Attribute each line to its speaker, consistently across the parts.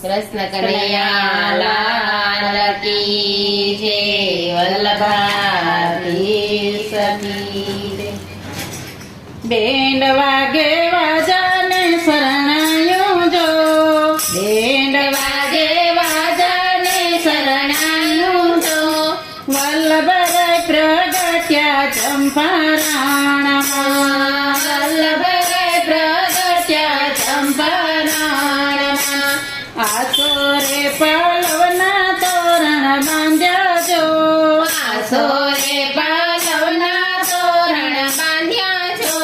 Speaker 1: કૃષ્ણ કનૈયા લાલ કી જય. વલ્લભાધીશ કી જય.
Speaker 2: બેન્ડ વાગે વાજાને શરણાયું જો,
Speaker 1: બેન્ડ વાગે વાજાને શરણાયું જો,
Speaker 2: વલ્લભરાય પ્રગટ્યા ચંપારણમાં.
Speaker 1: વલ્લભરાય પ્રગટ્યા ચંપારણમાં.
Speaker 2: આસોરે પલ્લવના તોરણ બાંધ્યા જો,
Speaker 1: આસોરે પાલવના તોરણ બાંધ્યા છો,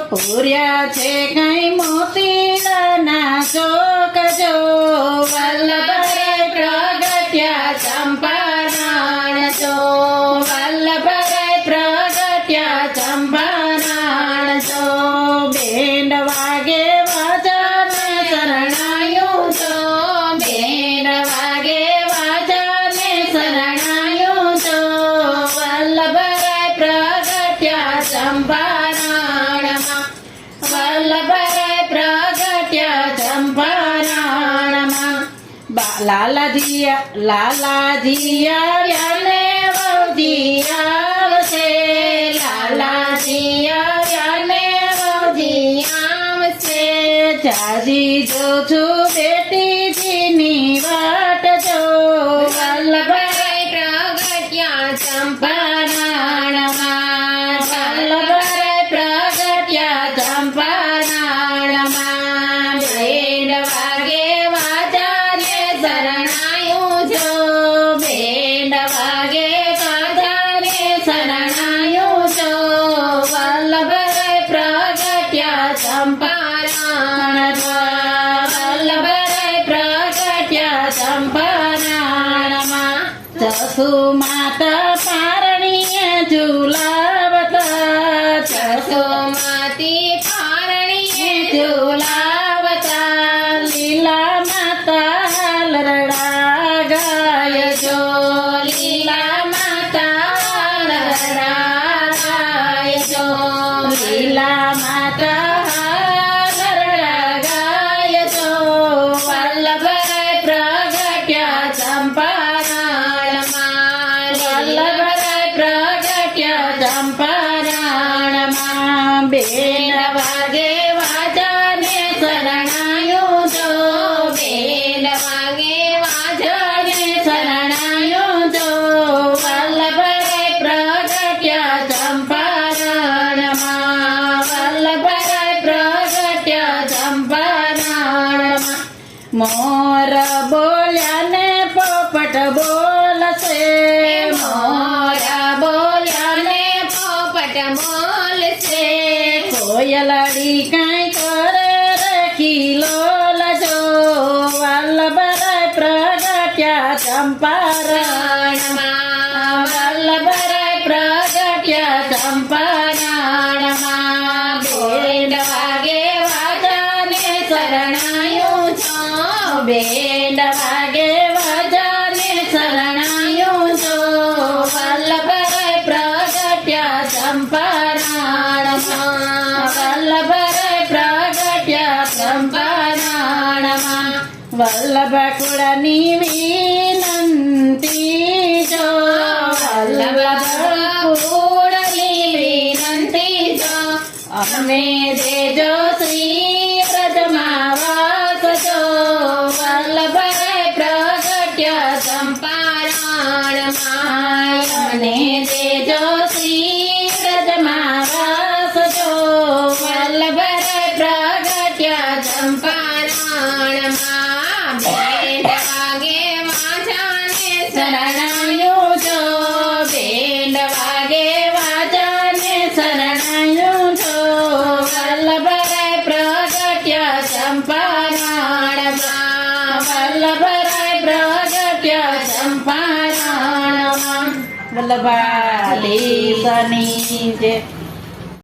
Speaker 2: પૂર્યા છે કઈ મોતીડાના ચોક જો.
Speaker 1: વલ્લભરાય પ્રગટ્યા ચંપારણ છો, વલ્લભરાય પ્રગટ્યા ચંપારણ છો.
Speaker 2: બેન્ડ વાગે વાજાને
Speaker 1: શરણાયું છો, બેન્ડ વાગે વાજાને શરણાયું છો, વલ્લભરાય પ્રગટ્યા ચંપારણમાં. વલ્લભરાય પ્રગટ્યા ચંપારણમાં.
Speaker 2: લાલાજી આવ્યા ને વહુજી આવશે.
Speaker 1: લાલાજી આવ્યા ને વહુજી આવશે.
Speaker 2: જાજી જો છું બેટીજીની વાટ જો.
Speaker 1: વલ્લભરાય પ્રગટ્યા ચંપારણમાં. વલ્લભરાય પ્રગટ્યા ચંપારણમાં. બેન્ડ વાગે વાજાને શરણાયું છો, બેન્ડ વાગે વાજાને શરણાયું છો, વલ્લભરાય પ્રગટ્યા ચંપારણમાં. વલ્લભરાય પ્રગટ્યા ચંપારણમાં.
Speaker 2: જસુ માતા પારણીએ ઝુલાવતા.
Speaker 1: જસોમતી પારણીએ ઝુલાવતા.
Speaker 2: લીલા માતા હાલરડા ગાય જો.
Speaker 1: લીલા માતા હાલરડા ગાય જો.
Speaker 2: લીલા માતા હાલરડા ગાય જો.
Speaker 1: વલ્લભરાય પ્રગટ્યા ચંપારણમાં. વલ્લભરાય પ્રગટ્યા
Speaker 2: ચંપારણમાં.
Speaker 1: બેન્ડ વાગે વાજાને શરણાયું છો, બેન્ડ વાગે વાજાને શરણાયું છો, વલ્લભરાય પ્રગટ્યા ચંપારણમાં. વલ્લભરાય પ્રગટ્યા ચંપારણમાં.
Speaker 2: મોર બોલ્યા ને પોપટ બોલશે.
Speaker 1: મોરા બોલ્યા ને પોપટ બોલશે.
Speaker 2: કોયલડી કાંઈ કરે રખી લોલ જો. વલ્લભરાય પ્રગટ્યા ચંપારણમાં.
Speaker 1: વલ્લભરાય પ્રગટ્યા ચંપારણમાં. બેન્ડ વાગે વાજાને શરણાયું છો, બેન્ડ વાગે વાજાને શરણાયું છો, વલ્લભરાય પ્રગટ્યા ચંપારણમાં. વલ્લભરાય પ્રગટ્યા ચંપારણમાં.
Speaker 2: વલ્લભ કુળની વિનંતી જો.
Speaker 1: વલ્લભ કુળની વિનંતી જો.
Speaker 2: અમે
Speaker 1: દેજો શ્રી વ્રજમાં વાસ જો, વલ્લભરાય પ્રગટ્યા ચંપારણમાં. અમને દેજો શ્રી વ્રજમાં વાસ જો, વલ્લભરાય પ્રગટ્યા ચંપારણમાં. બેન્ડ વાગે વાજાને શરણાયું છો, બેન્ડ વાગે વાજાને શરણાયું છો, વલ્લભરાય પ્રગટ્યા ચંપારણમાં. વલ્લભરાય પ્રગટ્યા ચંપારણમાં.
Speaker 2: વલ્લભાધીશની જય.